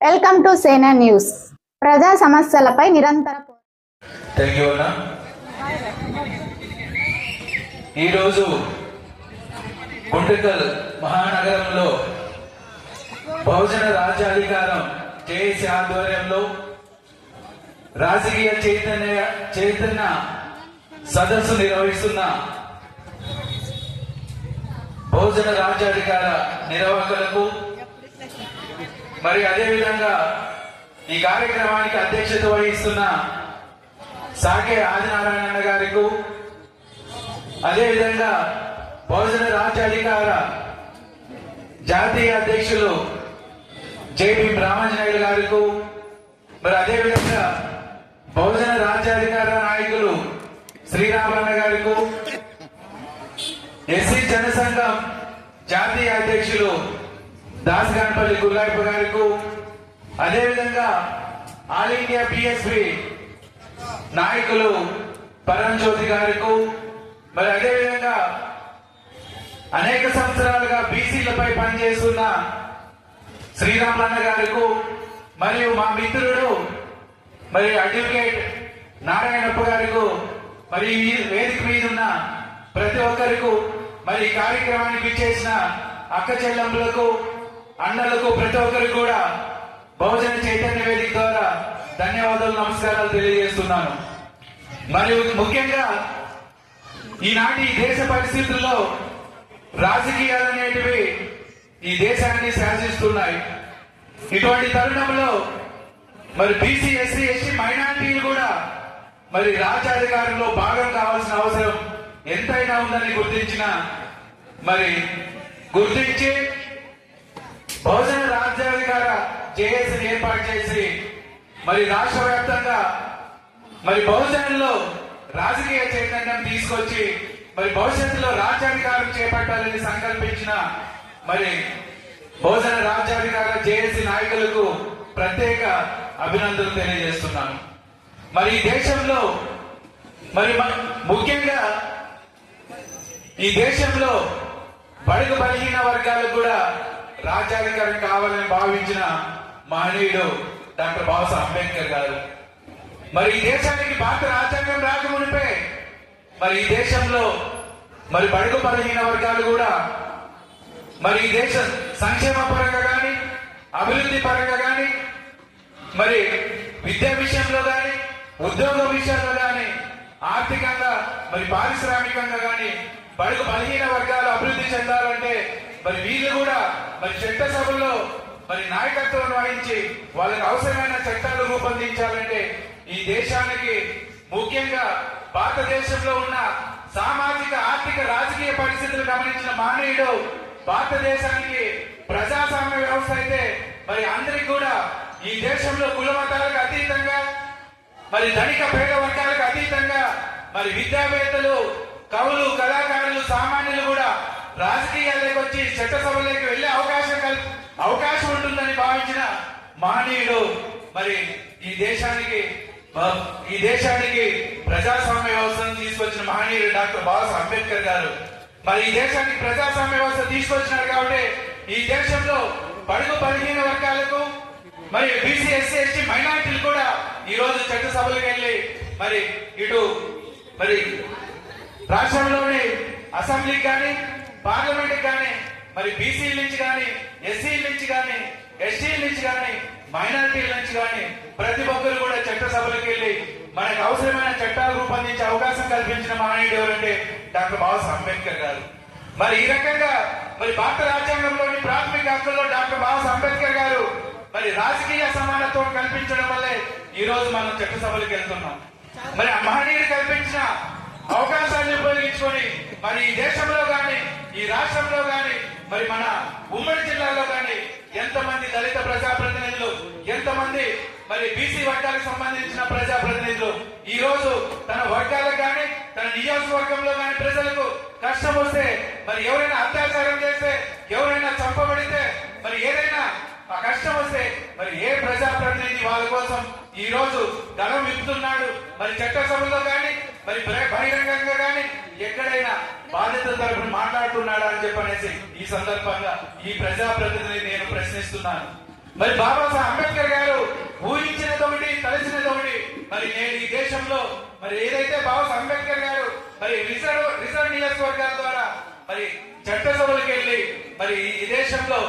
Welcome to సేనా news. ప్రజా సమస్యలపై నిరంతర ఈరోజు గుంటకల్ మహానగరంలో బహుజన రాజ్యాధికారం జేఏసీ ఆధ్వర్యంలో రాజకీయ చైతన్య సదస్సు నిర్వహిస్తున్న బహుజన రాజ్యాధికార నిర్వాహకులకు మరి అదేవిధంగా ఈ కార్యక్రమానికి అధ్యక్షత వహిస్తున్న సాకే ఆదినారాయణ గారికి, అదేవిధంగా బహుజన రాజ్యాధికార జాతీయ అధ్యక్షులు జేపీ రామాంజనేయులు గారికి, మరి అదేవిధంగా బహుజన రాజ్యాధికార నాయకులు శ్రీరామన్న గారికి, ఎస్సీ జనసంఘం జాతీయ అధ్యక్షులు దాసగానపల్లి గుల్లాయప్ప గారికి, అదేవిధంగా ఆల్ ఇండియా బిఎస్పి నాయకులు పరంజ్యోతి గారికి, మరి అదేవిధంగా అనేక సంవత్సరాలుగా బీసీలపై పనిచేస్తున్న శ్రీరామన్న గారికి, మరియు మా మిత్రుడు మరి అడ్వకేట్ నారాయణప్ప గారికి, మరి ఈ వేదిక మీద ఉన్న ప్రతి ఒక్కరికి, మరి ఈ కార్యక్రమానికి చేసిన అక్క చెల్లెమ్మలకు, అన్నలకు, ప్రతి ఒక్కరికి కూడా బహుజన చైతన్య వేదిక ద్వారా ధన్యవాదాలు, నమస్కారాలు తెలియజేస్తున్నాను. మరియు ముఖ్యంగా ఈనాటి దేశ పరిస్థితుల్లో రాజకీయాలు అనేటివి ఈ దేశాన్ని శాసిస్తున్నాయి. ఇటువంటి తరుణంలో మరి బీసీ, ఎస్సీ, ఎస్టీ, మైనారిటీలు కూడా మరి రాజ్యాధికారంలో భాగం కావాల్సిన అవసరం ఎంతైనా ఉందని గుర్తించి బహుజన రాజ్యాధికార జేఏసీని ఏర్పాటు చేసి మరి రాష్ట్ర వ్యాప్తంగా మరి బహుజనుల్లో రాజకీయ చైతన్యం తీసుకొచ్చి మరి భవిష్యత్తులో రాజ్యాధికారం చేపట్టాలని సంకల్పించిన మరి బహుజన రాజ్యాధికార జేఏసీ నాయకులకు ప్రత్యేక అభినందనలు తెలియజేస్తున్నాను. మరి ఈ దేశంలో మరి ముఖ్యంగా ఈ దేశంలో బడుగు బలహీన వర్గాలకు కూడా రాజ్యాధికారం కావాలని భావించిన మహనీయుడు డాక్టర్ బాబాసాహెబ్ అంబేద్కర్ గారు. మరి ఈ దేశానికి భారత రాజ్యాంగం రాకమునిపే మరి ఈ దేశంలో మరి బడుగు బలహీన వర్గాలు కూడా మరి ఈ దేశ సంక్షేమ పరంగా కానీ, అభివృద్ధి పరంగా కానీ, మరి విద్యా విషయంలో కానీ, ఉద్యోగ విషయంలో కానీ, ఆర్థికంగా మరి పారిశ్రామికంగా కానీ బడుగు బలహీన వర్గాలు అభివృద్ధి చెందాలంటే మరి వీళ్ళు కూడా మరి చట్టసభల్లో మరి నాయకత్వం వహించి వాళ్ళకి అవసరమైన చట్టాలు రూపొందించాలంటే ఈ దేశానికి ముఖ్యంగా భారతదేశంలో ఉన్న సామాజిక, ఆర్థిక, రాజకీయ పరిస్థితులు గమనించిన మహనీయుడు భారతదేశానికి ప్రజాస్వామ్య వ్యవస్థ అయితే మరి అందరికి కూడా ఈ దేశంలో కుల మతాలకు అతీతంగా, మరి ధనిక పేద వర్గాలకు అతీతంగా మరి విద్యావేత్తలు, కవులు, కళాకారులు, సామాన్యులు కూడా రాజకీయాల్లోకి వచ్చి చట్టసభలోకి వెళ్లే అవకాశం ఉంటుందని భావించిన మహనీయుడు మరి ఈ దేశానికి ప్రజాస్వామ్య వ్యవస్థను తీసుకొచ్చిన మహనీయుడు డాక్టర్ బాబాసాహెబ్ అంబేద్కర్ గారు. మరి ఈ దేశానికి ప్రజాస్వామ్య వ్యవస్థ తీసుకొచ్చినారు కాబట్టి ఈ దేశంలో బడుగు బలహీన వర్గాలకు మరి బీసీ, ఎస్సీ, ఎస్టీ, మైనారిటీలు కూడా ఈ రోజు చట్టసభలకు వెళ్లి మరి ఇటు మరి రాష్ట్రంలోని అసెంబ్లీకి కానీ, పార్లమెంట్ కానీ మరి బీసీల నుంచి కానీ, ఎస్సీల నుంచి కానీ, ఎస్టీల నుంచి కానీ, మైనారిటీల నుంచి కానీ ప్రతి ఒక్కరు కూడా చట్టసభలకు వెళ్లి మనకు అవసరమైన చట్టాలు రూపొందించే అవకాశం కల్పించిన మహనీయుడు ఎవరంటే డాక్టర్ బాబాసాహెబ్ అంబేద్కర్ గారు. మరి ఈ రకంగా మరి భారత రాజ్యాంగంలోని ప్రాథమిక హక్కుల్లో డాక్టర్ బాబాసాహెబ్ అంబేద్కర్ గారు మరి రాజకీయ సమానత్వం కల్పించడం వల్లే ఈ రోజు మనం చట్టసభలకు వెళ్తున్నాం. మరి ఆ మహనీయుడు కల్పించిన అవకాశాన్ని ఉపయోగించుకొని మరి ఈ దేశంలో గాని, ఈ రాష్ట్రంలో గాని, మరి మన ఉమ్మడి జిల్లాలో గాని ఎంతమంది దళిత ప్రజాప్రతినిధులు, ఎంతమంది మరి బీసీ వర్గాలకు సంబంధించిన ప్రజాప్రతినిధులు ఈ రోజు తన వర్గాలకు గాని, తన నియోజకవర్గంలో గాని ప్రజలకు కష్టం వస్తే, మరి ఎవరైనా అత్యాచారం చేస్తే, ఎవరైనా చంపబడితే, మరి ఏదైనా ఆ కష్టం వస్తే మరి ఏ ప్రజాప్రతినిధి వాళ్ళ కోసం ఈ రోజు గలం విప్పుతున్నాడు? మరి చట్టసభలో కానీ, మరి బహిరంగంగా కానీ ఎక్కడైనా బాధ్యత తరపున మాట్లాడుతున్నాడా అని చెప్పనేసి ఈ సందర్భంగా ఈ ప్రజాప్రతినిధి నేను ప్రశ్నిస్తున్నాను. మరి బాబాసాహెబ్ అంబేద్కర్ గారు ఊహించినది ఒకటి, తలచినది ఒకటి. మరి నేడు ఈ దేశంలో మరి ఏదైతే బాబాసాహెబ్ అంబేద్కర్ గారు మరి రిజర్వ్ నియోజకవర్గాల ద్వారా మరి చట్టసభలకు వెళ్ళి మరి ఈ దేశంలో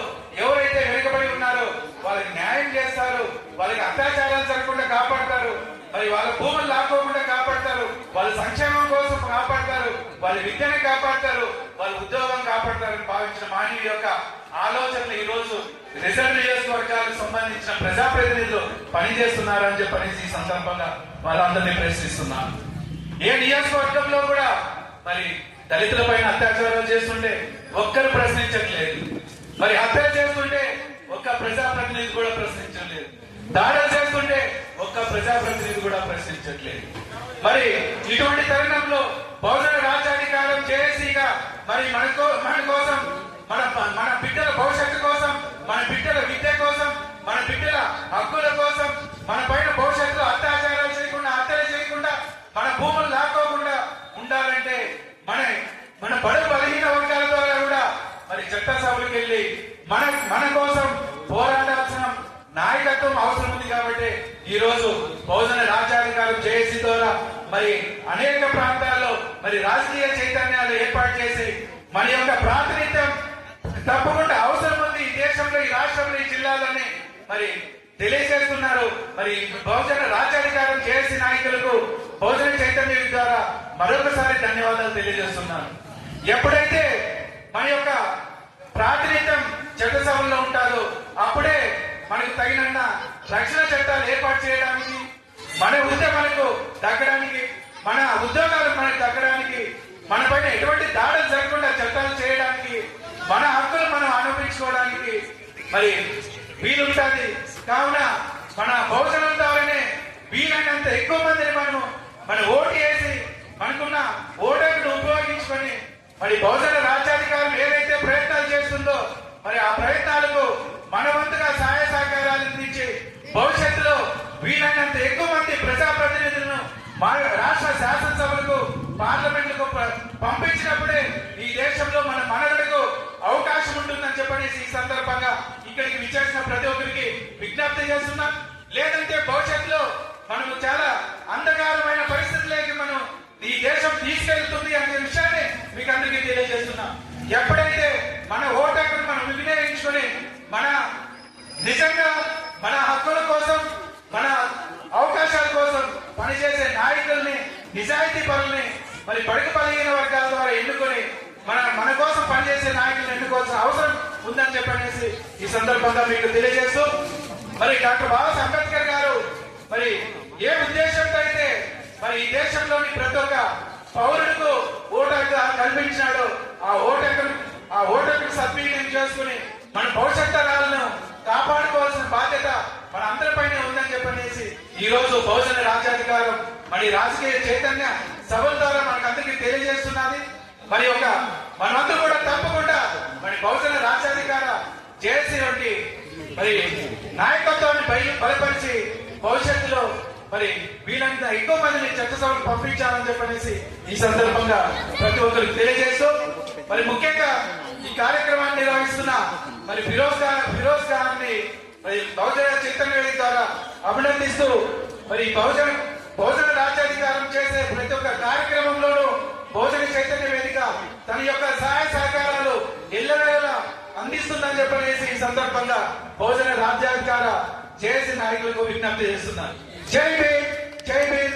ఎవరైతే వెనుకబడి ఉన్నారో వాళ్ళకి న్యాయం చేస్తారు, వాళ్ళకి అత్యాచారాలు జరగకుండా కాపాడతారు, మరి వాళ్ళ భూములు లాక్కోకుండా కాపాడతారు, వాళ్ళ సంక్షేమం కోసం కాపాడతారు, వాళ్ళ విద్యను కాపాడతారు, వాళ్ళ ఉద్యోగం కాపాడతారని భావించిన మానవుడి యొక్క ఆలోచనలు ఈ రోజు రిజర్వ్ నియోజకవర్గాలకు సంబంధించిన ప్రజాప్రతినిధులు పనిచేస్తున్నారని చెప్పని ఈ సందర్భంగా వాళ్ళందరినీ ప్రశ్నిస్తున్నారు. ఏ నియోజకవర్గంలో కూడా మరి దళితుల పైన అత్యాచారాలు చేస్తుంటే ఒక్కరు ప్రశ్నించట్లేదు, మరి హత్యలు చేస్తుంటే ఒక్క ప్రజాప్రతినిధి కూడా ప్రశ్నించట్లేదు, దాడులు చేస్తుంటే ఒక్క ప్రజాప్రతినిధి కూడా ప్రశ్నించట్లేదు. మరి ఇటువంటి తరుణంలో బహుజన రాజ్యాధికారం జేఏసీగా మరి మన కోసం మన బిడ్డల భవిష్యత్తు కోసం, మన బిడ్డల విద్య కోసం, మన బిడ్డల హక్కుల కోసం, మన పైన భవిష్యత్తులో అత్యాచారాలు చేయకుండా, హత్యలు చేయకుండా, మన భూములు లాక్కోకుండా ఉండాలంటే మన బడుగు బలహీన వర్గాల ద్వారా కూడా మరి చట్టసభలకు వెళ్ళి మన కోసం పోరాడాల్సిన నాయకత్వం అవసరం ఉంది. కాబట్టి ఈ రోజు బహుజన రాజ్యాధికారం జేఏసీ ద్వారా మరి అనేక ప్రాంతాల్లో మరి రాజకీయ చైతన్యాలు ఏర్పాటు చేసి మన యొక్క ప్రాతినిధ్యం తప్పకుండా అవసరం ఉంది ఈ దేశంలో, ఈ రాష్ట్రంలో, ఈ జిల్లాలోనే మరి తెలియజేస్తున్నారు. మరి బహుజన రాజ్యాధికారం జేఏసీ నాయకులకు బహుజన చైతన్యం ద్వారా మరొకసారి ధన్యవాదాలు తెలియజేస్తున్నారు. ఎప్పుడైతే మన యొక్క ప్రాతినిధ్యం చట్టసభల్లో ఉంటారో అప్పుడే మనకు తగిన రక్షణ చట్టాలు ఏర్పాటు చేయడానికి, మన ఉద్యమాలకు తగ్గడానికి, మన ఉద్యోగాలు మనకు తగ్గడానికి, మన పైన ఎటువంటి దాడులు జరగకుండా చట్టాలు చేయడానికి, మన హక్కులు మనం అనుభవించుకోవడానికి మరి వీలుంటుంది. కావున మన బహుజనం ద్వారానే వీలైనంత ఎక్కువ మందిని మన ఓటు వేసి మనకున్న ఓటును ఉపయోగించుకొని మరి బహుజన రాజ్యాధికారం ఏదైతే ప్రయత్నాలు చేస్తుందో మరి ఆ ప్రయత్నాలకు మన వంతుగా సహాయ సహకారాలు అందించి భవిష్యత్తులో వీలైనంత ఎక్కువ మంది ప్రజాప్రతినిధులను రాష్ట్ర శాసనసభలకు, పార్లమెంట్లకు పంపించినప్పుడే ఈ దేశంలో మన మనుగడకు అవకాశం ఉంటుందని చెప్పని ఈ సందర్భంగా ఇక్కడికి విచ్చేసిన ప్రతి ఒక్కరికి విజ్ఞప్తి చేస్తున్నాం. లేదంటే భవిష్యత్తులో మనము చాలా అంధకారమైన పరిస్థితులకి మనం ఈ దేశం తీసుకెళ్తుంది అనే విషయాన్ని మీకు అందరికీ తెలియజేస్తున్నాం. ఎప్పుడైతే మన ఓటు హక్కును మనం వినియోగించుకొని నిజంగా మన హక్కుల కోసం, మన అవకాశాల కోసం పనిచేసే నాయకుల్ని, నిజాయితీ పరుల్ని మరి బడుగు బలహీన వర్గాల ద్వారా ఎన్నుకొని మన కోసం పనిచేసే నాయకులను ఎన్నుకోవాల్సిన అవసరం ఉందని చెప్పనేసి ఈ సందర్భంగా మీకు తెలియజేస్తూ మరి డాక్టర్ బాబాసాహెబ్ అంబేద్కర్ గారు మరి ఏ ఉద్దేశంతో అయితే మరి ఈ దేశంలోని ప్రతి ఒక్క పౌరులకు ఓటు హక్కు కల్పించినాడో ఆ ఓటు హక్కును సద్వినియోగం చేసుకుని మన భవిష్యత్ తరాలను కాపాడుకోవాల్సిన బాధ్యత మన అందరిపైన ఉందని చెప్పనేసి ఈ రోజు బహుజన రాజ్యాధికారం మరి రాజకీయ చైతన్య సభల ద్వారా మనకందరికీ తెలియజేస్తున్నది. మరి మనమందరూ కూడా తప్పకుండా మరి బహుజన రాజ్యాధికార జేఏసీ వంటి మరి నాయకత్వాన్ని బలపరిచి భవిష్యత్తులో మరి వీళ్ళంత ఎక్కువ మందిని చట్టసభకు పంపించాలని చెప్పనేసి ఈ సందర్భంగా ప్రతి ఒక్కరికి తెలియజేస్తూ మరి ముఖ్యంగా ఈ కార్యక్రమాన్ని నిర్వహిస్తున్న మరి ఫిరోజ్ ఖాన్ ని మరి బహుజన చైతన్య వేదిక ద్వారా అభినందిస్తూ మరి బహుజన రాజ్యాధికారం చేసే ప్రతి ఒక్క కార్యక్రమంలోనూ బహుజన చైతన్య వేదిక తన యొక్క సహాయ సహకారాలు ఎల్లవేళలా అందిస్తుందని చెప్పనేసి ఈ సందర్భంగా బహుజన రాజ్యాధికార జేఏసీ నాయకులకు విజ్ఞప్తి చేస్తున్నారు. జై భీమ్, జై భీమ్.